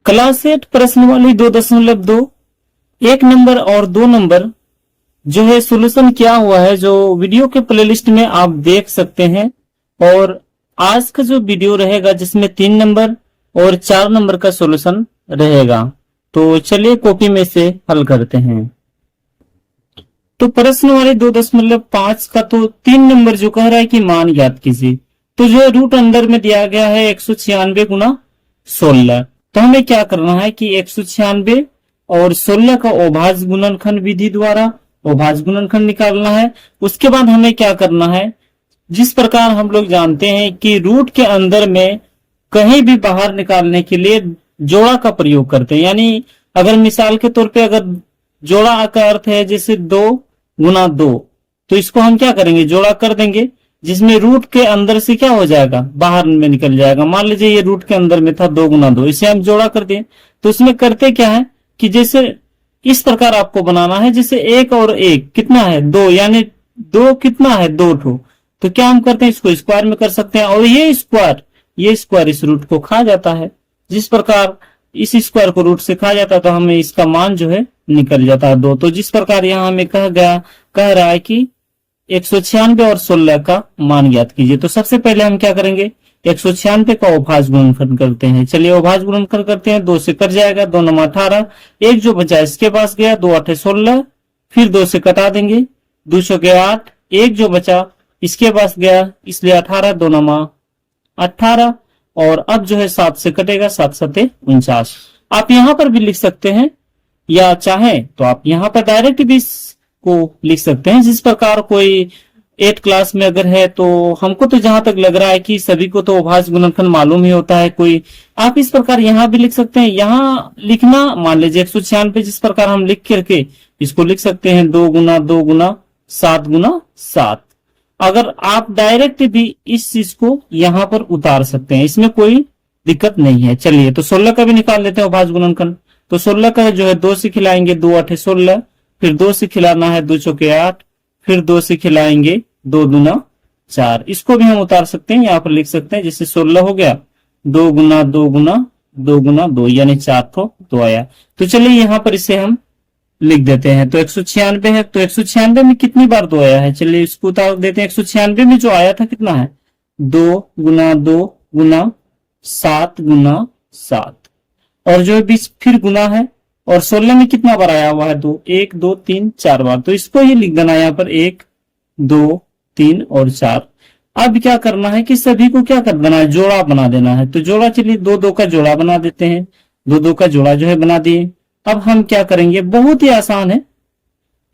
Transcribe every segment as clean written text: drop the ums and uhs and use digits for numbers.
Class 8 प्रश्नावली 2.2 एक number और 2 नंबर जो है सॉल्यूशन क्या हुआ है, जो वीडियो के प्लेलिस्ट में आप देख सकते हैं। और आज का जो वीडियो रहेगा जिसमें 3 नंबर और 4 नंबर का सॉल्यूशन रहेगा। तो चलिए कॉपी में से हल करते हैं। तो प्रश्नावली 2.5 का तो 3 नंबर जो कह रहा है कि मान ज्ञात कीजिए, तो जो है रूट अंदर में दिया गया है 196 गुना 16। तो हमें क्या करना है कि 196 और 16 का अभाज्य गुणनखंड विधि द्वारा अभाज्य गुणनखंड निकालना है। उसके बाद हमें क्या करना है, जिस प्रकार हम लोग जानते हैं कि रूट के अंदर में कहीं भी बाहर निकालने के लिए जोड़ा का प्रयोग करते हैं। यानी अगर मिसाल के तौर पे अगर जोड़ा का अर्थ है जैसे 2 गुना 2, तो इसको हम क्या करेंगे, जोड़ा कर देंगे, जिसमें रूट के अंदर से क्या हो जाएगा, बाहर में निकल जाएगा। मान लीजिए ये रूट के अंदर में था 2 गुना 2, इसे हम जोड़ा कर दें। तो इसमें करते क्या है कि जैसे इस प्रकार आपको बनाना है, जैसे 1 और 1 कितना है 2, यानी 2 कितना है 2 ठो। तो क्या हम करते हैं, इसको स्क्वायर में कर सकते हैं, और ये स्क्वायर इस रूट को खा जाता है। जिस प्रकार इस स्क्वायर को रूट से खा जाता है तो हमें इसका मान जो है निकल जाता है 2। तो जिस प्रकार यहाँ हमें कह रहा है कि 196 और 16 का मान ज्ञात कीजिए। तो सबसे पहले हम क्या करेंगे, 196 का अभाज्य गुणनखंड करते हैं। चलिए अभाज्य गुणनखंड करते हैं। 2 से कट जाएगा, 2 9 18, 1 जो बचा इसके पास गया, 2 8 16, फिर 2 से कटा देंगे, 2 6 8, 1 जो बचा इसके पास गया, इसलिए 18, 2 9 18, और अब जो है 7 से कटेगा, 7 7 49। आप यहां पर भी लिख सकते हैं, या चाहें तो आप यहां पर डायरेक्ट भी को लिख सकते हैं। जिस प्रकार कोई 8 क्लास में अगर है, तो हमको तो जहां तक लग रहा है कि सभी को तो अभाज्य गुणनखंड मालूम ही होता है। कोई आप इस प्रकार यहां भी लिख सकते हैं। यहां लिखना, मान लीजिए 196 जिस प्रकार हम लिख करके इसको लिख सकते हैं 2 गुना 2 गुना 7 गुना 7। अगर आप डायरेक्ट भी इस चीज को यहां पर उतार सकते हैं, इसमें कोई दिक्कत नहीं है। चलिए तो 16 का भी निकाल लेते हैं अभाज्य गुणनखंड। तो 16 का जो है 2 से खिलाएंगे, 2 8 16, फिर 2 से खिलाना है 2 6 8, फिर 2 से खिलाएंगे 2 दूना 4। इसको भी हम उतार सकते हैं, यहाँ पर लिख सकते हैं, जैसे 16 हो गया 2 गुना 2 गुना 2 गुना 2, यानी 4 को 2 आया। तो चलिए यहाँ पर इसे हम लिख देते हैं। तो 196 है, तो 196 में कितनी बार 2 आया है, चलिए इसको उतार देते हैं। 196 में जो आया था कितना है, 2 गुना 2 गुना 7 गुना 7, और जो बीच फिर गुना है, और 16 में कितना बार आया हुआ है 2, 1 2 3 4 बार। तो इसको ही लिख देना यहाँ पर 1 2 3 और 4। अब क्या करना है कि सभी को क्या कर देना है, जोड़ा बना देना है। तो जोड़ा, चलिए 2 2 का जोड़ा बना देते हैं। 2 2 का जोड़ा जो है बना दिए। अब हम क्या करेंगे, बहुत ही आसान है।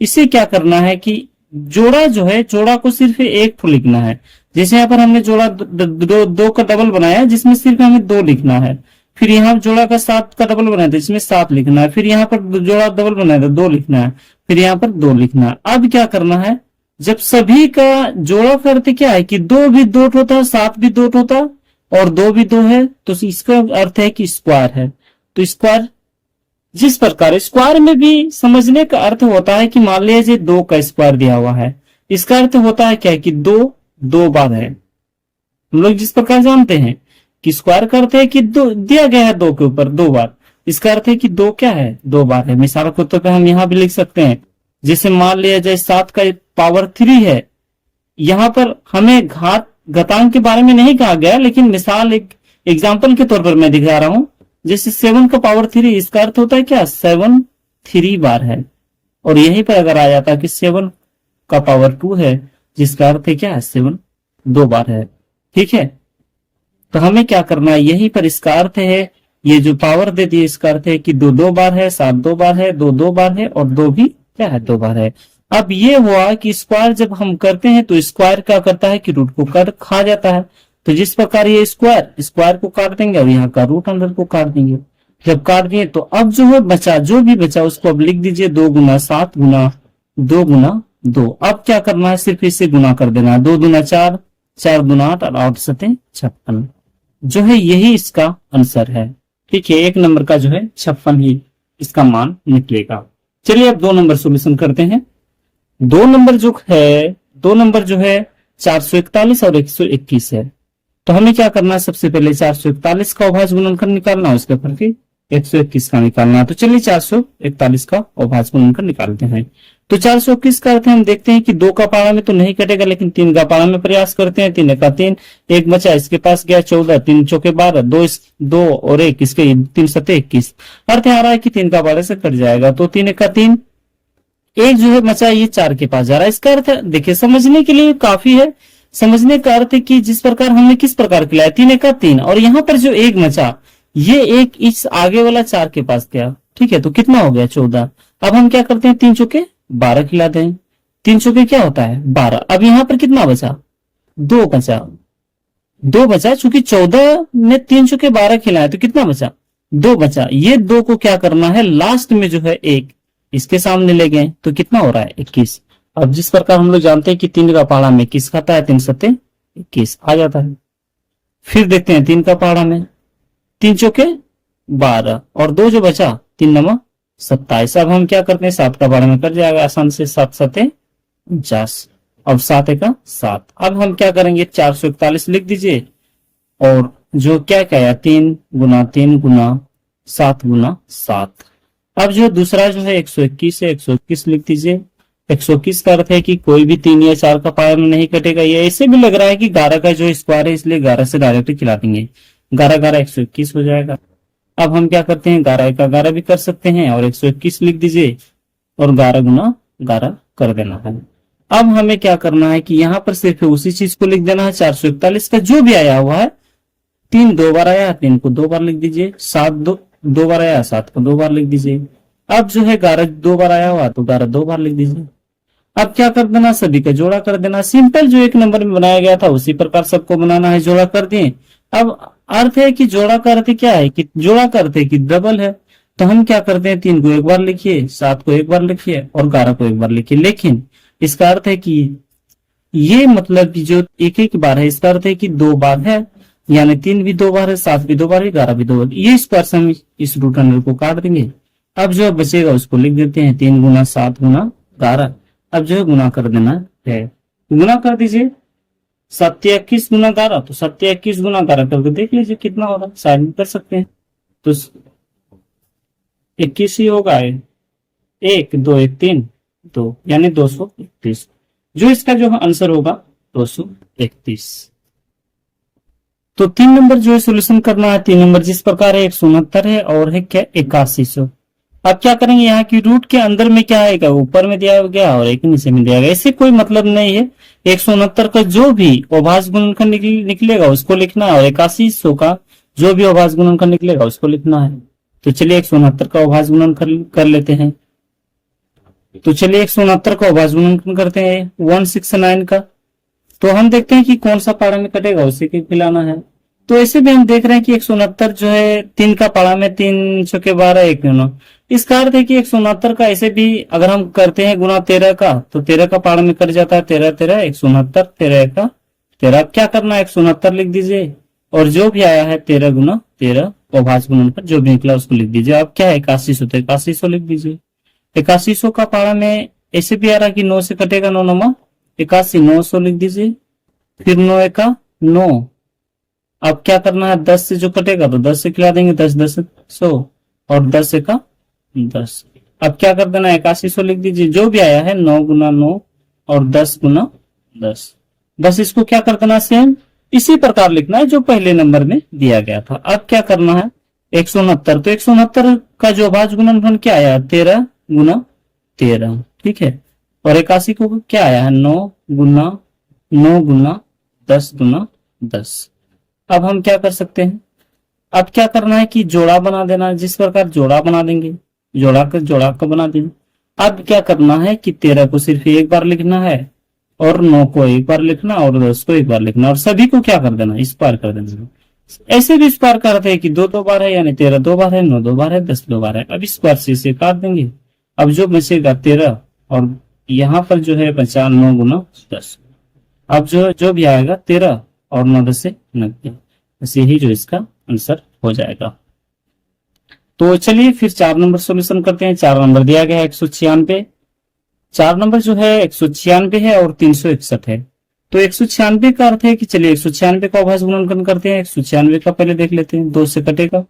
इसे क्या करना है कि जोड़ा जो है, जोड़ा को सिर्फ एक ठो लिखना है। जैसे यहाँ पर हमने जोड़ा 2 का डबल बनाया, जिसमें सिर्फ हमें 2 लिखना है। फिर यहाँ जोड़ा का 7 का डबल बनाया था, इसमें 7 लिखना है। फिर यहाँ पर जोड़ा डबल बनाया था, 2 लिखना है। फिर यहाँ पर 2 लिखना है। अब क्या करना है, जब सभी का जोड़ा करते क्या है कि 2 भी 2 होता, 7 भी 2 होता, और 2 भी 2 है, तो इसका अर्थ है कि स्क्वायर है। तो स्क्वायर, जिस प्रकार स्क्वायर में भी समझने का अर्थ होता है कि मान लीजिए 2 का स्क्वायर दिया हुआ है, इसका अर्थ होता है क्या कि 2 बार है। हम लोग जिस प्रकार जानते हैं कि स्क्वायर का अर्थ है कि 2 दिया गया है 2 के ऊपर 2 बार, इसका अर्थ है कि 2 क्या है, 2 बार है। मिसाल के तौर पे हम यहाँ भी लिख सकते हैं, जैसे मान लिया जाए 7 का पावर 3 है। यहाँ पर हमें घातांक के बारे में नहीं कहा गया, लेकिन मिसाल एक एग्जाम्पल के तौर पर मैं दिखा रहा हूं। जैसे 7 का पावर 3, इसका अर्थ होता है क्या, 7 3 बार है। और यहीं पर अगर आ जाता कि 7 का पावर 2 है, जिसका अर्थ है क्या, 7 2 बार है। ठीक है, तो हमें क्या करना है, यहीं पर इसका अर्थ है, ये जो पावर दे दी इसका अर्थ है कि 2 2 बार है, 7 2 बार है, 2 2 बार है, और 2 भी क्या है, 2 बार है। अब ये हुआ कि स्क्वायर जब हम करते हैं तो स्क्वायर क्या करता है कि रूट को खा जाता है। तो जिस प्रकार ये स्क्वायर को काट देंगे, और यहाँ का रूट अंदर को काट देंगे। जब काट दिए तो अब जो है बचा, जो भी बचा उसको अब लिख दीजिए 2 गुना 7 गुना 2 गुना 2। अब क्या करना है, सिर्फ इसे गुना कर देना है। 2 दूना 4, 4 दूना 8, और 8 7 56 जो है, यही इसका आंसर है। ठीक है, 1 नंबर का जो है 56 ही इसका मान निकलेगा। चलिए अब 2 नंबर सोल्यूशन करते हैं। 2 नंबर जो है 441 और 121 है। तो हमें क्या करना है, सबसे पहले 441 का अभाज्य गुणनखंड निकालना है, उसके फल 121 का निकालना है। तो चलिए 441 का अभाज्य गुणनखंड निकालते हैं। तो 421 का अर्थ है, हम देखते हैं कि 2 का पारा में तो नहीं कटेगा, लेकिन 3 का पारा में प्रयास करते हैं। 3 एका 3, एक बचा, इसके पास गया 14, 3 चौके 12, 2 और 1 इसके 3 सते 21। अर्थ आ रहा है कि 3 का पारा से कट जाएगा। तो 3 एका 3, एक जो है बचा ये 4 के पास जा रहा है। इसका अर्थ है, देखिए समझने के लिए काफी है। समझने का अर्थ है कि जिस प्रकार हमने किस प्रकार खिलाया 3 एका 3, और यहाँ पर जो एक बचा ये एक इस आगे वाला 4 के पास गया, ठीक है। तो कितना हो गया 14। अब हम क्या करते हैं, 3 चौके 12 खिलाते हैं। 3 चौके क्या होता है 12। अब यहाँ पर कितना बचा, 2 बचा, 2 बचा, चूंकि 14 ने 3 चौके 12 खिलाया तो कितना बचा, 2 बचा। ये 2 को क्या करना है, लास्ट में जो है एक इसके सामने ले गए, तो कितना हो रहा है 21। अब जिस प्रकार हम लोग जानते हैं कि 3 का पहाड़ा में 21 खाता है, 3 सत्ते 21 आ जाता है। फिर देखते हैं 3 का पहाड़ा में 3 चौके 12 और 2 जो बचा 3 नवा 27। अब हम क्या करते हैं, 7 का पहाड़ा में कर जाएगा आसान से, 7 सत्ते 49। अब 7 एका 7। अब हम क्या करेंगे, 441 लिख दीजिए, और जो क्या क्या 3 गुना 3 गुना 7 गुना 7। अब जो दूसरा जो है 121 है, 121 लिख दीजिए। 121 का अर्थ है कि कोई भी 3 या 4 का पावर में नहीं कटेगा। ये ऐसे भी लग रहा है कि 11 का जो स्क्वायर है, इसलिए 11 से डायरेक्ट खिला देंगे। 11 11 121 हो जाएगा। अब हम क्या करते हैं, 11 का 11 भी कर सकते हैं, और 121 लिख दीजिए, और 11 गुना 11 कर देना है। अब हमें क्या करना है कि यहाँ पर सिर्फ उसी चीज को लिख देना है। 441 का जो भी आया हुआ है, 3 2 बार आया, 3 को 2 बार लिख दीजिए। 7 2 बार आया, 7 को 2 बार लिख दीजिए। अब जो है 11 2 बार आया हुआ, तो 11 2 बार लिख दीजिए। अब क्या कर देना, सभी का जोड़ा कर देना। सिंपल जो एक नंबर में बनाया गया था उसी प्रकार सबको बनाना है, जोड़ा कर दिए। अब अर्थ है कि जोड़ा का अर्थ क्या है, कि जोड़ा का अर्थ है कि डबल है। तो हम क्या करते हैं, 3 को एक बार लिखिए, 7 को एक बार लिखिए, और 11 को एक बार लिखिए। लेकिन इसका अर्थ है कि ये मतलब कि जो एक एक बार है, इसका अर्थ है कि 2 बार है, यानी 3 भी 2 बार है, 7 भी 2 बार है, 11 भी 2 बार। ये स्क्वायर से हम इस रूट अंडर को काट देंगे। अब जो बचेगा उसको लिख देते हैं, 3 गुना 7 गुना 11। अब जो है गुना कर देना है, गुना कर दीजिए। 721 गुना 11, तो 721 गुना 11 करके देख लीजिए कितना हो रहा है, साइड में कर सकते हैं। तो 21 ही होगा, 1 2 1 3 2, यानी 231। जो इसका जो आंसर होगा 231। तो 3 नंबर जो है सोल्यूशन करना है। 3 नंबर जिस प्रकार है 169 है, और है क्या 8100। अब क्या करेंगे, यहाँ की रूट के अंदर में क्या आएगा, ऊपर में दिया गया और एक नीचे में दिया गया, इससे कोई मतलब नहीं है। 169 का जो भी अभाज्य गुणनखंड निकलेगा उसको लिखना है, और 8100 का जो भी अभाज्य गुणनखंड निकलेगा उसको लिखना है। तो चलिए 169 का अभाज्य गुणनखंड कर लेते हैं। तो चलिए 169 का अभाज्य गुणनखंड करते हैं 169 का। तो हम देखते हैं कि कौन सा पारा में कटेगा, उसी के खिलाना है। तो ऐसे भी हम देख रहे हैं कि 169 जो है 3 का पारा में 3 चौके 12 1 9। इसका अर्थ है कि 169 का ऐसे भी अगर हम करते हैं गुना 13 का, तो 13 का पारा में कट जाता है, 13 13 169, 13 का 13। क्या करना है, 169 लिख दीजिए, और जो भी आया है 13 गुना 13 अभाज्य गुणनखंड जो भी निकला उसको लिख दीजिए। अब क्या है 8100, तो 8100 लिख दीजिए। 8100 का पारा में ऐसे भी आ रहा है कि 9 से कटेगा, 9 नमा 81, 900 लिख दीजिए। फिर 9 एका 9। अब क्या करना है, 10 से जो कटेगा तो 10 से खिला देंगे, 10 10 100, और 10 एका 10। अब क्या कर देना, 8100 लिख दीजिए। जो भी आया है 9 गुना 9 और 10 गुना 10। बस इसको क्या कर देना, सेम इसी प्रकार लिखना है जो पहले नंबर में दिया गया था। अब क्या करना है 169, तो 169 का जो अभाज्य गुणनखंड क्या आया, 13 गुना 13, ठीक है। और 81 को क्या आया है, 9 गुना 10 गुना 10। अब हम क्या कर सकते हैं, अब क्या करना है कि जोड़ा बना देना। जिस प्रकार जोड़ा बना देंगे, जोड़ा का बना देंगे। अब क्या करना है कि 13 को सिर्फ एक बार लिखना है, और 9 को एक बार लिखना, और 10 को एक बार लिखना, और सभी को क्या कर देना, स्क्वायर कर देना। ऐसे भी स्क्वायर करते हैं कि 2 2 बार है, यानी 13 2 बार है, 9 2 बार है, 10 2 बार है। अब स्क्वायर से इसे काट देंगे। अब जो बचेगा 13, और यहाँ पर जो है बचा 9 गुना 10। अब जो भी आएगा 13 और 9 10 से 90, ऐसे ही जो इसका आंसर हो जाएगा। तो चलिए फिर 4 नंबर सॉल्यूशन करते हैं। 4 नंबर दिया गया है 196। 4 नंबर जो है 196 है और 361 है। तो 196 का अर्थ है कि चलिए 196 का अभाज्य गुणनखंड करते हैं। 196 का पहले देख लेते हैं, 2 से कटेगा,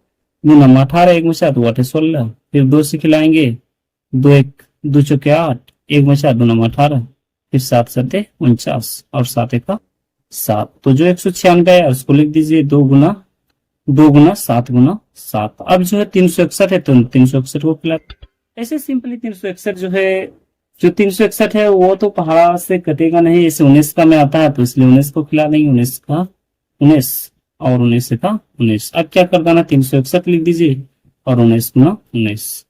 दो नंबर 18, एक में 7 दो 8 16, फिर 2 से खिलाएंगे, 2 चौके 8, एक में 4 2 नंबर 18, फिर 7 7 49 और 7 का 7। तो जो 196 है उसको लिख दीजिए 2 गुना 7 गुना 7। अब जो है 361 है तो 361 को खिला। ऐसे सिंपली 361 जो है, जो 361 है वो तो पहाड़ से कटेगा नहीं, इसे 19 का में आता है तो इसलिए 19 को खिला देंगे, 19 का 19 और 19 का 19। अब क्या कर देना, 361 लिख दीजिए और 19 गुना 19।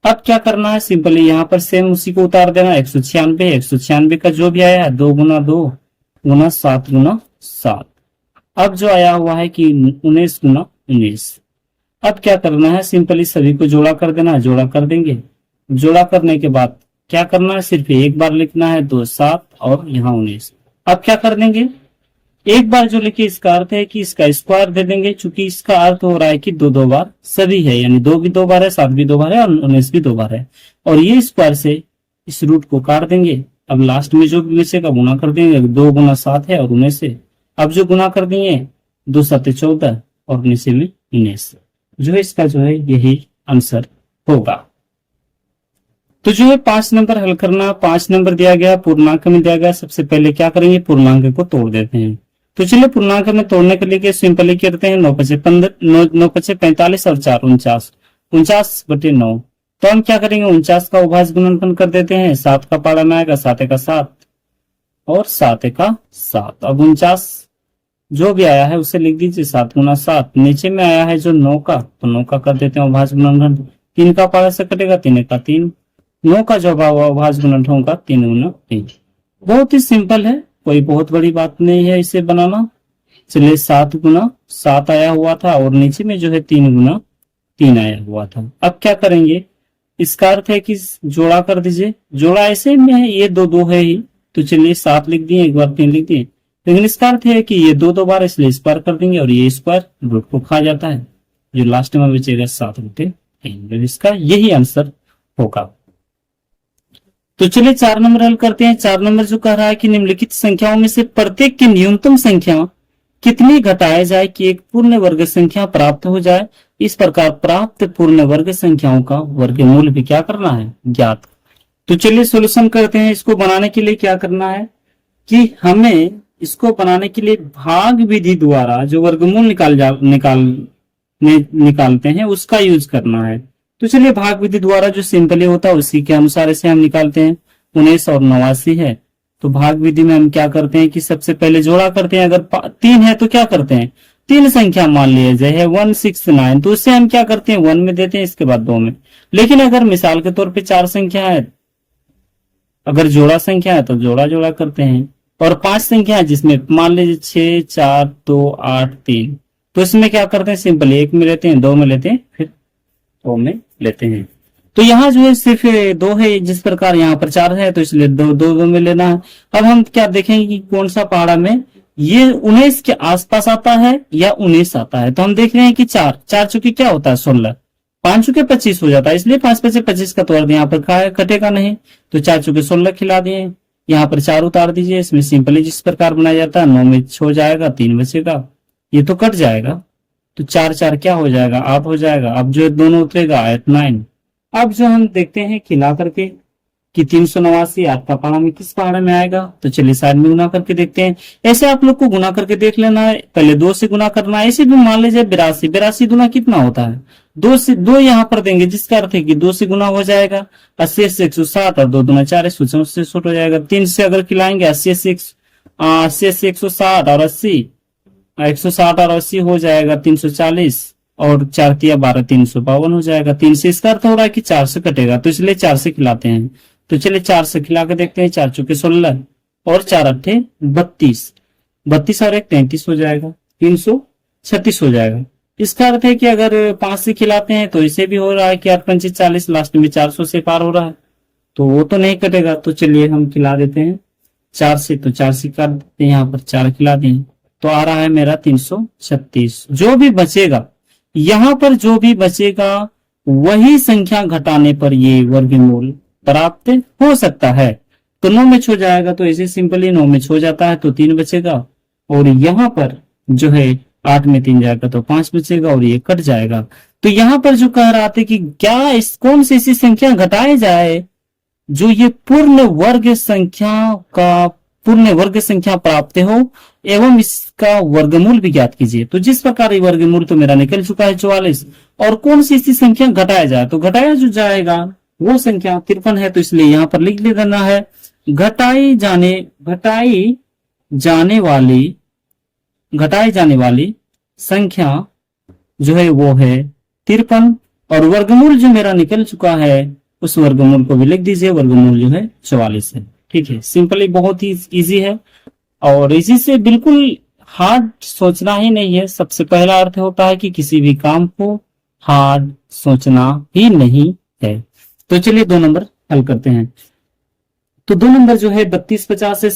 अब क्या करना है, सिंपली यहाँ पर सेम उसी को उतार देना, 196 का जो भी आया है 2 गुना 2 गुना 7 गुना 7। अब जो आया हुआ है कि 19 गुना 19। अब क्या करना है, सिंपली सभी को जोड़ा कर देना है, जोड़ा कर देंगे। जोड़ा करने के बाद क्या करना है, सिर्फ एक बार लिखना है 2 7 और यहाँ 19। अब क्या कर देंगे, एक बार जो लिखे इसका अर्थ है कि इसका स्क्वायर दे देंगे, चूंकि इसका अर्थ हो रहा है कि दो बार सभी है, यानी 2 भी 2 बार है, 7 भी 2 बार है और 19 भी 2 बार है। और ये स्क्वायर से इस रूट को काट देंगे। अब लास्ट में जो भी बचेगा गुना कर देंगे, 2 गुना 7 है और 19 से। अब जो गुना कर दिए 2 7 14 और 19 में 19, जो है इसका जो है यही आंसर होगा। तो जो है 5 नंबर हल करना, 5 नंबर दिया गया, पूर्णांक में दिया गया। सबसे पहले क्या करेंगे, पूर्णांक को तोड़ देते हैं। तो चलिए पूर्णांक में तोड़ने के लिए सिंपली करते हैं, 9 5 15 9 5 45 और 4 49, 49/9। तो हम क्या करेंगे, 49 का अभाज्य गुणनफल कर देते हैं। 7 का पारा में आएगा 7 का 7 और 7 का 7। अब 49 जो भी आया है उसे लिख दीजिए 7 गुना 7। नीचे में आया है जो 9 का, तो 9 का कर देते हैं अभाज्य गुणनफल। 3 का पारा से कटेगा 3 का 3, 9 का जो अभाज्य गुणनफल होगा 3 गुना 3। बहुत ही सिंपल है, कोई बहुत बड़ी बात नहीं है इसे बनाना। चलिए 7 गुना 7 आया हुआ था और नीचे में जो है 3 गुना 3 आया हुआ था। अब क्या करेंगे, इसका अर्थ है कि जोड़ा कर दीजिए। जोड़ा ऐसे में है, ये 2 2 है ही, तो चलिए 7 लिख दिए, एक बार 3 लिख दिए। लेकिन इसका अर्थ है कि ये 2 2 बार, इसलिए स्क्वायर कर देंगे और ये स्क्वायर रूट को खा जाता है। जो लास्ट में बचेगा 7/3, इसका यही आंसर होगा। तो चलिए 4 नंबर हल करते हैं। 4 नंबर जो कह रहा है कि निम्नलिखित संख्याओं में से प्रत्येक की न्यूनतम संख्या कितनी घटाया जाए कि एक पूर्ण वर्ग संख्या प्राप्त हो जाए। इस प्रकार प्राप्त पूर्ण वर्ग संख्याओं का वर्गमूल भी क्या करना है, ज्ञात। तो चलिए सॉल्यूशन करते हैं। इसको बनाने के लिए क्या करना है कि हमें इसको बनाने के लिए भाग विधि द्वारा जो वर्गमूल निकालते हैं उसका यूज करना है। तो चलिए भाग विधि द्वारा जो सिंपली होता है उसी के अनुसार इसे हम निकालते हैं। 19 और 89 है, तो भाग विधि में हम क्या करते हैं कि सबसे पहले जोड़ा करते हैं। अगर 3 है तो क्या करते हैं, 3 संख्या मान लिया जाए 169, तो उससे हम क्या करते हैं 1 में देते हैं, इसके बाद 2 में। लेकिन अगर मिसाल के तौर पे 4 संख्या है, अगर जोड़ा संख्या है तो जोड़ा जोड़ा करते हैं। और 5 संख्या है जिसमें मान लीजिए 6 4 2 8 3, तो इसमें क्या करते हैं, सिंपल 1 में लेते हैं, 2 में लेते हैं, फिर 2 में लेते हैं। तो यहाँ जो है सिर्फ 2 है, जिस प्रकार यहाँ पर 4 है तो इसलिए 2 में लेना है। अब हम क्या देखेंगे कि कौन सा पहाड़ा में ये 19 के आसपास आता है या 19 आता है। तो हम देख रहे हैं कि 4 चुके क्या होता है 16, 5 चुके 25 हो जाता है, इसलिए 5 5 25 का तोड़ यहाँ पर कटेगा नहीं, तो 4 चुके 16 खिला दिए। यहाँ पर 4 उतार दीजिए, इसमें सिंपली जिस प्रकार बनाया जाता है 9 में हो जाएगा, 3 बचेगा, ये तो कट जाएगा, तो 4 4 क्या हो जाएगा 8 हो जाएगा। अब जो दोनों उतरेगा 8 9। अब जो हम देखते हैं खिला करके कि 389 8 का पहाड़ा में किस पहाड़ा में आएगा। तो चलिए साइड में गुना करके देखते हैं। ऐसे आप लोग को गुना करके देख लेना है, पहले 2 से गुना करना है। ऐसे भी मान लीजिए 82 गुना कितना होता है 2 से 2 यहाँ पर देंगे, जिसका अर्थ है कि 2 से गुना हो जाएगा 80 से 160 और 2 दूना 4 164 हो जाएगा। 3 से अगर खिलाएंगे 80 से 160 और 80 160 और 80 हो जाएगा 340 और 4 तिया 12 352 हो जाएगा। 3 से इसका अर्थ हो रहा है कि 4 से कटेगा, तो इसलिए 4 से खिलाते हैं। तो चलिए 4 से खिला के देखते हैं। 4 चौके 16 और 4 अट्ठे 32, 32 और 1 33 हो जाएगा, 336 हो जाएगा। इसका अर्थ है कि अगर 5 से खिलाते हैं तो इसे भी हो रहा है कि 8 पंचे 40, लास्ट में 400 से पार हो रहा है, तो वो तो नहीं कटेगा। तो चलिए हम खिला देते हैं 4 से, तो 4 से काट देते हैं, यहाँ पर 4 खिला दें तो आ रहा है मेरा 336। जो भी बचेगा यहाँ पर, जो भी बचेगा वही संख्या घटाने पर ये वर्गमूल प्राप्त हो सकता है। तो 9 में छो जाएगा, तो ऐसे सिंपली 9 में छो जाता है तो 3 बचेगा। और यहाँ पर जो है 8 में 3 जाएगा तो 5 बचेगा और ये कट जाएगा। तो यहाँ पर जो कह रहा था कि क्या इस कौन सी ऐसी संख्या घटाई जाए जो ये पूर्ण वर्ग संख्या प्राप्त हो एवं इसका वर्गमूल भी ज्ञात कीजिए। तो जिस प्रकार ये वर्गमूल तो मेरा निकल चुका है 44, और कौन सी ऐसी संख्या घटाया जाए, तो घटाया जो जाएगा वो संख्या 53 है, तो इसलिए यहाँ पर लिख देना है घटाई जाने वाली संख्या जो है वो है 53, और वर्गमूल जो मेरा निकल चुका है उस वर्गमूल को भी लिख दीजिए, वर्गमूल जो है 44 है। ठीक है, सिंपली बहुत ही इजी है और इसी से बिल्कुल हार्ड सोचना ही नहीं है। सबसे पहला अर्थ होता है कि किसी भी काम को हार्ड सोचना ही नहीं है। तो चलिए 2 नंबर हल करते हैं। तो 2 नंबर जो है 32 50 से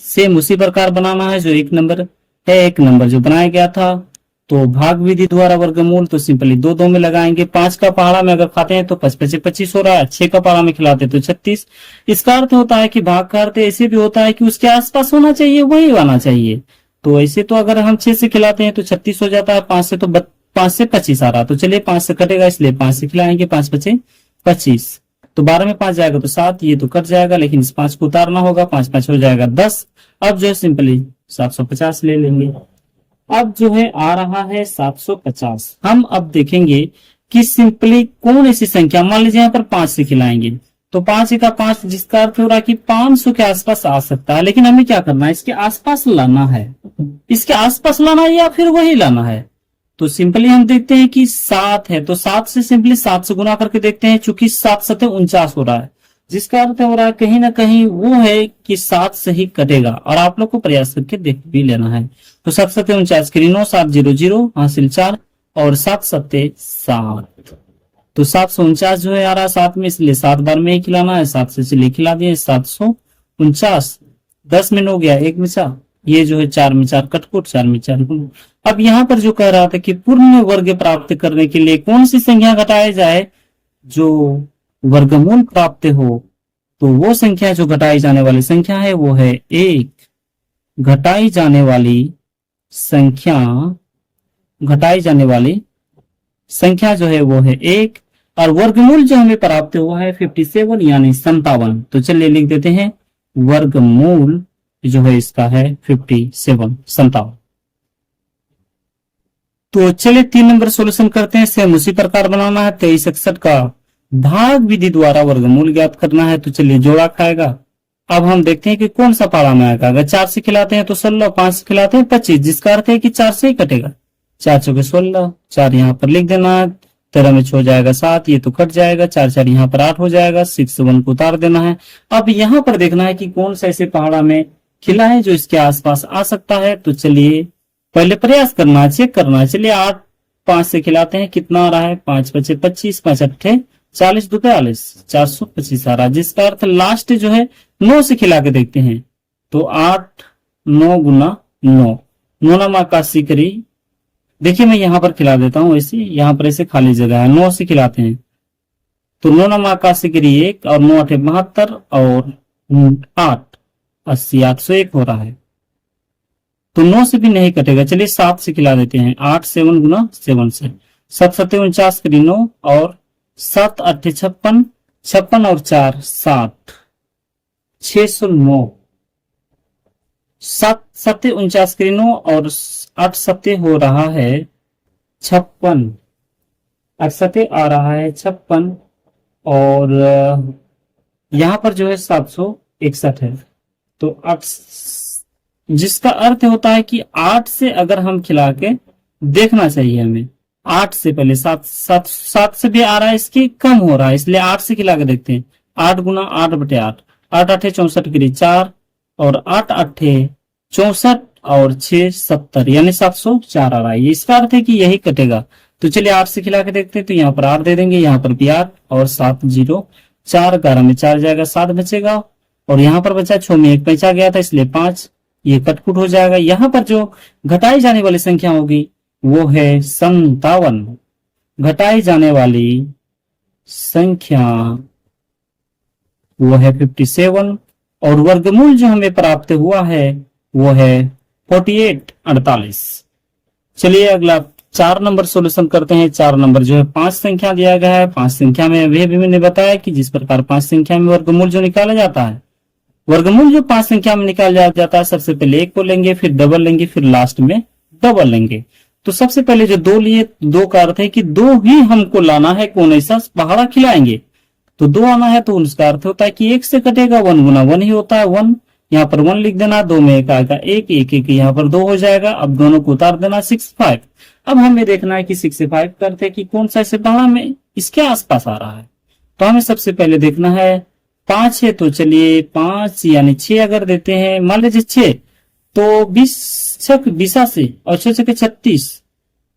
सेम उसी प्रकार बनाना है जो 1 नंबर है। 1 नंबर जो बनाया गया था तो भाग विधि द्वारा वर्गमूल, तो सिंपली 2 में लगाएंगे। 5 का पहाड़ा में अगर खाते हैं तो 5 5 25 हो रहा है, 6 का पहाड़ा में खिलाते तो 36। इसका अर्थ होता है कि भाग का अर्थ ऐसे भी होता है कि उसके आसपास होना चाहिए, वही आना चाहिए। तो ऐसे तो अगर हम 6 से खिलाते हैं तो 36 हो जाता है, 5 से तो 5 से 25 आ रहा, तो चलिए 5 से कटेगा इसलिए 5 से खिलाएंगे, 5 5 25, तो 12 में 5 जाएगा तो 7, ये तो कट जाएगा लेकिन इस 5 को उतारना होगा, 5 5 हो जाएगा 10। अब जो है सिंपली 750 ले लेंगे। अब जो है आ रहा है 750। हम अब देखेंगे कि सिंपली कौन ऐसी संख्या, मान लीजिए यहाँ पर 5 से खिलाएंगे तो 5 का 5, जिसका अर्थ हो रहा है कि 500 के आसपास आ सकता है, लेकिन हमें क्या करना है, इसके आसपास लाना है, इसके आसपास लाना है या फिर वही लाना है। तो सिंपली हम देखते हैं कि 7 है तो 7 से सिंपली 7 से गुना करके देखते हैं, चूंकि 7 7 49 हो रहा है, जिसका अर्थ हो रहा है कहीं ना कहीं वो है कि 7 से ही कटेगा, और आप लोग को प्रयास करके देख भी लेना है। तो 7 7 49 करी 9, 7 0 0 हासिल 4 और 7 7 7, तो 749 जो है आ रहा है 7 में, इसलिए 7 बार में ही खिलाना है, 7 से चलिए खिला दिए 749, 10 में 9 गया, 1 में 4, ये जो है 4 में 4 कटकुट, 4 में 4 गुण। अब यहाँ पर जो कह रहा था कि पूर्ण वर्ग प्राप्त करने के लिए कौन सी संख्या घटाई जाए जो वर्गमूल प्राप्त हो, तो वो संख्या जो घटाई जाने वाली संख्या है वो है 1। घटाई जाने वाली संख्या जो है वो है 1, और वर्गमूल जो हमें प्राप्त हुआ है 57 यानी 57। तो चलिए लिख देते हैं वर्गमूल जो है इसका है 57। तो चलिए 3 नंबर सॉल्यूशन करते हैं। सेम उसी प्रकार बनाना है। 23 61 का भाग विधि द्वारा वर्गमूल ज्ञात करना है। तो चलिए जोड़ा खाएगा। अब हम देखते हैं कि कौन सा पारा में आएगा। अगर 4 से खिलाते हैं तो 16, 5 से खिलाते हैं 25, जिसका अर्थ है कि 4 से ही कटेगा। 4 चौके 16, 4 यहाँ पर लिख देना, 13 में 6 हो जाएगा 7, ये तो कट जाएगा, 4 4 यहाँ पर 8 हो जाएगा, 6 1 को उतार देना है। अब यहाँ पर देखना है कि कौन सा ऐसे पहाड़ा में खिला है जो इसके आसपास आ सकता है। तो चलिए पहले प्रयास करना है, चेक करना है। चलिए 8 5 से खिलाते हैं, कितना आ रहा है, 5 5 25, 5 8 40 2 42, 425 आ रहा है, जिसका अर्थ लास्ट जो है 9 से खिला के देखते हैं। तो 8 9 गुना 9, 9 नाम 81 करी। देखिए मैं यहाँ पर खिला देता हूँ, ऐसे यहाँ पर ऐसे खाली जगह है, 9 से खिलाते हैं तो 9 नाम 81 करी 1 और 9 8 72 और 8 80, 801 हो रहा है। तो 9 से भी नहीं कटेगा। चलिए 7 से खिला देते हैं, 8 7 गुना 7 से, 7 7 49 करी 9 और 7 8 56, 56 और 4 7, 609, 7 7 49 करी 9 और 8 7 हो रहा है 56, 8 7 आ रहा है 56 और यहाँ पर जो है 761 है। तो 8, जिसका अर्थ होता है कि 8 से अगर हम खिला के देखना चाहिए हमें, 8 से पहले 7 से भी आ रहा है, इसकी कम हो रहा है, इसलिए 8 से खिला के देखते हैं। 8 गुना 8 बटे 8, 8 8 64 करी 4 और 8 8 64 और 6 70 यानी 704 आ रहा है। इसका अर्थ है कि यही कटेगा। तो चलिए 8 से खिला के देखते हैं। तो यहाँ पर 8 दे देंगे, यहाँ पर भी 8 और 7 0 4, 11 में 4 जाएगा, 7 बचेगा और यहाँ पर बचा 6 में 1 बचा गया था इसलिए 5, ये कटकुट हो जाएगा। यहाँ पर जो घटाई जाने वाली संख्या होगी वो है 57। घटाई जाने वाली संख्या वो है 57 और वर्गमूल जो हमें प्राप्त हुआ है वो है 48 48। चलिए अगला 4 नंबर सॉल्यूशन करते हैं। 4 नंबर जो है 5 संख्या दिया गया है। 5 संख्या में वह भी मैंने बताया कि जिस प्रकार 5 संख्या में वर्गमूल जो निकाला जाता है, वर्गमूल जो 5 संख्या में निकाला जाता है, सबसे पहले 1 को लेंगे, फिर डबल लेंगे, फिर लास्ट में डबल लेंगे। तो सबसे पहले जो 2 लिए, 2 का अर्थ है कि 2 ही हमको लाना है, कौन ऐसा पहाड़ा खिलाएंगे। तो 2 आना है तो उसका अर्थ होता है कि 1 से कटेगा, 1 गुना 1 ही होता है, 1 यहाँ पर 1 लिख देना, 2 में 1 आएगा 1, 1 1 यहाँ पर 2 हो जाएगा। अब दोनों को उतार देना, 6 5। अब हमें देखना है कि 6 से 5 का अर्थ है कि कौन सा इसे पहाड़ा में इसके आसपास आ रहा है। तो हमें सबसे पहले देखना है 5 है, तो चलिए 5 यानी 6 अगर देते हैं, मान लीजिए 6 तो 20 छक 20 से और 6 छक 36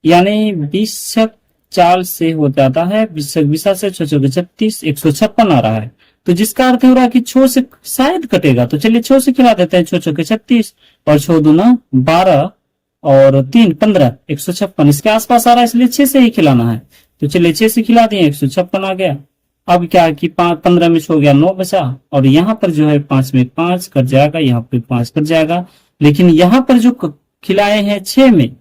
यानी 20 छक 4 से हो जाता है, 20 छक 20 से 6 छक 36, 156 आ रहा है। तो जिसका अर्थ हो रहा है कि 6 से शायद कटेगा, तो चलिए 6 से खिला देते हैं, 6 छक 36 और 6 दूना 12 और 3 15, 156 इसके आसपास आ रहा है, इसलिए 6 से ही खिलाना है। तो चलिए 6 से खिला दिए, 156 आ गया। अब क्या है कि 15 में हो गया 9 बचा, और यहाँ पर जो है 5 में 5 कट जाएगा, यहाँ पे 5 कट जाएगा। लेकिन यहाँ पर जो खिलाए हैं 6 में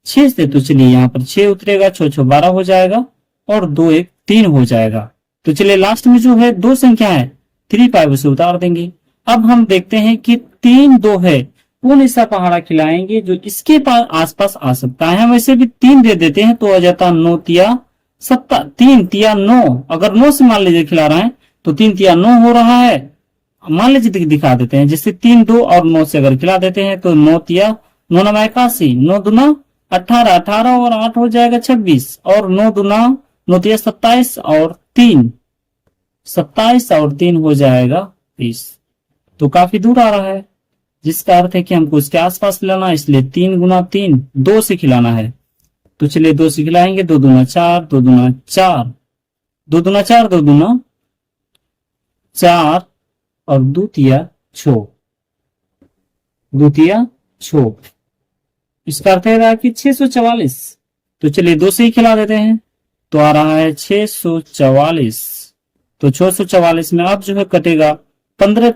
6 से, तो चलिए यहाँ पर 6 उतरेगा, 6 6 12 हो जाएगा और 2 1 3 हो जाएगा। तो चलिए लास्ट में जो है 2 संख्या है 3 5 उसे उतार देंगे। अब हम देखते हैं कि 3 2 है, कौन ऐसा पहाड़ा खिलाएंगे जो इसके पास आसपास आ सकता है। हम ऐसे भी 3 दे देते हैं तो आ जाता 9 तिया 7, 3 तिया 9। अगर 9 से मान लीजिए खिला रहे हैं तो 3 तिया 9 हो रहा है। मान लीजिए दिखा देते हैं, जैसे 3 2 और 9 से अगर खिला देते हैं तो 9 तिया 9 9 81, 9 दूना 18, 18 और 8 हो जाएगा 26, और 9 दूना 9 तिया 27 और 3 27 और 3 हो जाएगा 30। तो काफी दूर आ रहा है, जिसका अर्थ है कि हमको इसके आसपास खिलाना है, इसलिए 3 गुना 3 2 से खिलाना है। तो चलिए 2 से खिलाएंगे, 2 दूना 4, 2 दूना 4, 2 दूना 4, 2 दूना 4 और 2 तिया 6, 2 तिया 6। इसका अर्थ है कि 644। तो चलिए 2 से ही खिला देते हैं, तो आ रहा है 644। तो 644 में अब जो है कटेगा 15,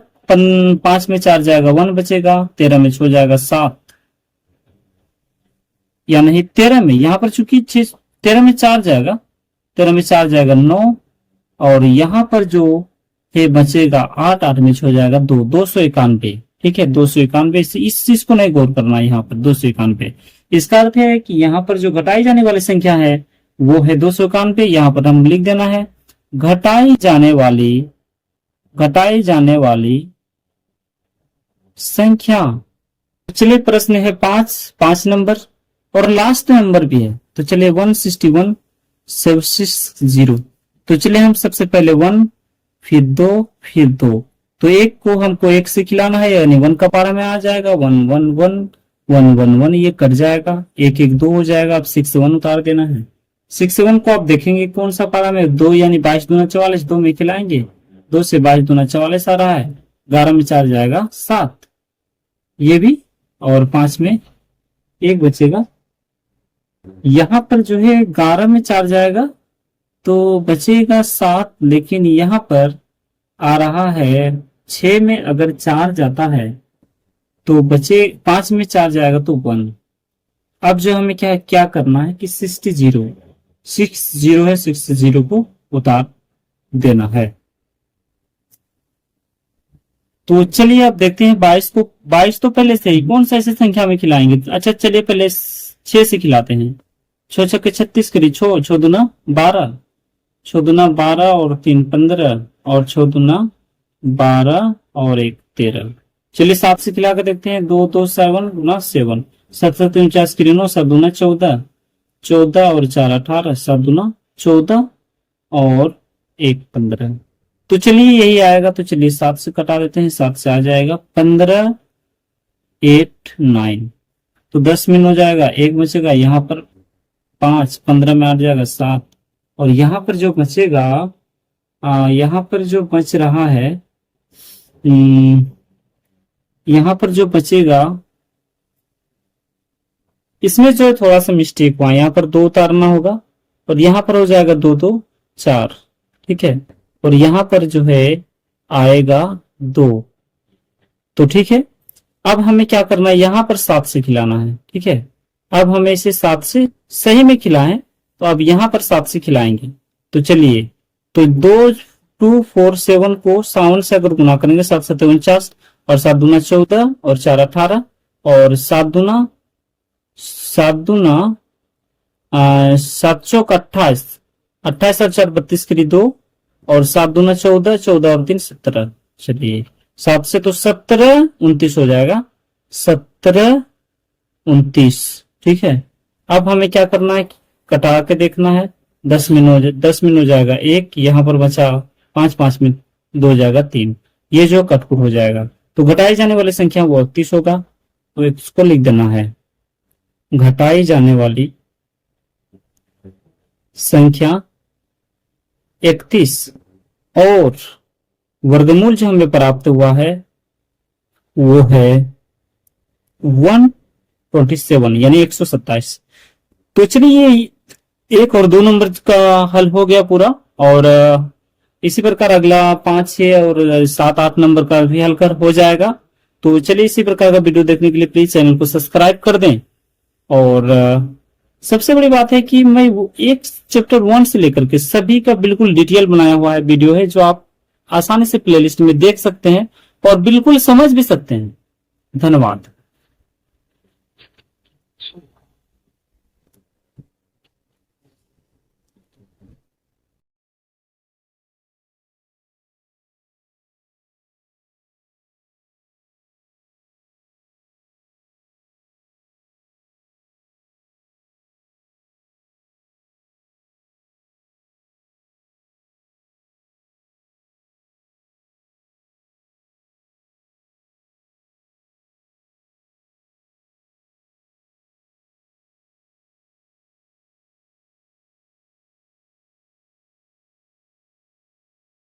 5 में 4 जाएगा 1 बचेगा, 13 में 6 जाएगा 7, या नहीं 13 में, यहाँ पर चूंकि 13 में 4 जाएगा, 13 में 4 जाएगा 9, और यहाँ पर जो है बचेगा 8, 8 में 6 हो जाएगा 2, 291। ठीक है, 291। इस चीज को नहीं गौर करना है, यहाँ पर 291। इसका अर्थ है कि यहाँ पर जो घटाई जाने वाली संख्या है वो है 291। यहाँ पर हम लिख देना है घटाई जाने वाली संख्या। चलिए प्रश्न है 5 नंबर और लास्ट नंबर भी है। तो चलिए 161 760। तो चलिए हम सबसे पहले 1 फिर 2 फिर 2, तो 1 को हमको 1 से खिलाना है, यानी 1 का पारा में आ जाएगा 1 1 1 1 1 1, ये कट जाएगा, 1 1 2 हो जाएगा। अब 6 1 उतार देना है। 6 1 को आप देखेंगे कौन सा पारा में, 2 यानी 22 दूना 44, 2 में खिलाएंगे, 2 से 22 दूना 44 आ रहा है, 11 में 4 जाएगा 7, ये भी, और 5 में 1 बचेगा। यहाँ पर जो है 11 में 4 जाएगा तो बचेगा 7, लेकिन यहाँ पर आ रहा है 6 में अगर 4 जाता है तो बचे 5 में 4 जाएगा तो 1। अब जो हमें क्या करना है कि 60 है, 60 को उतार देना है। तो चलिए अब देखते हैं 22 तो पहले से ही कौन सा ऐसी संख्या में खिलाएंगे। अच्छा चलिए पहले 6 से खिलाते हैं। 6 छक्के 36 करी, 6 दूना 12, 6 दूना 12 और 3 15, और 6 दूना 12 और 1 13। चलिए 7 से खिला कर देखते हैं। 2 2 7 गुना 7, 7 7 49 करी 9, 7 दूना 14, 14 और 4 18, 7 दूना 14 और 1 15। तो चलिए यही आएगा। तो चलिए 7 से कटा देते हैं, 7 से आ जाएगा 15 8 9, तो 10 में 9 जाएगा, 1 बचेगा, यहाँ पर 5, 15 में आ जाएगा 7, और यहाँ पर जो बचेगा, यहाँ पर जो बच रहा है, यहाँ पर जो बचेगा इसमें जो है थोड़ा सा मिस्टेक हुआ, यहाँ पर 2 उतारना होगा और यहाँ पर हो जाएगा 2 2 4। ठीक है, और यहाँ पर जो है आएगा 2। तो ठीक है, अब हमें क्या करना है, यहाँ पर 7 से खिलाना है। ठीक है, अब हमें इसे 7 से सही में खिलाएं, तो अब यहां पर 7 से खिलाएंगे। तो चलिए, तो 2247 को 7 से अगर गुना करेंगे, 7 7 49 और 7 दूना 14 और 4 18 और 7 दूना 7 चौक 28, 28 और 4 32 के लिए 2 और 7 दूना 14, 14 और 3 17। चलिए 7 से तो 17 29 हो जाएगा, 17 29। ठीक है, अब हमें क्या करना है, कटा के देखना है। 10 में हो जाएगा 1, यहां पर बचा 5, 5 में 2 हो जाएगा 3। ये जो कटकुट हो जाएगा, तो घटाई जाने वाली संख्या वो 31 होगा। तो इसको लिख देना है, घटाई जाने वाली संख्या 31 और वर्गमूल जो हमें प्राप्त हुआ है वो है 127 यानी 127। तो चलिए, 1 और 2 नंबर का हल हो गया पूरा, और इसी प्रकार अगला 5, 6 और 7, 8 नंबर का भी हल कर हो जाएगा। तो चलिए, इसी प्रकार का वीडियो देखने के लिए प्लीज चैनल को सब्सक्राइब कर दें। और सबसे बड़ी बात है कि मैं एक चैप्टर 1 से लेकर के सभी का बिल्कुल डिटेल बनाया हुआ है वीडियो है, जो आप आसानी से प्लेलिस्ट में देख सकते हैं और बिल्कुल समझ भी सकते हैं। धन्यवाद।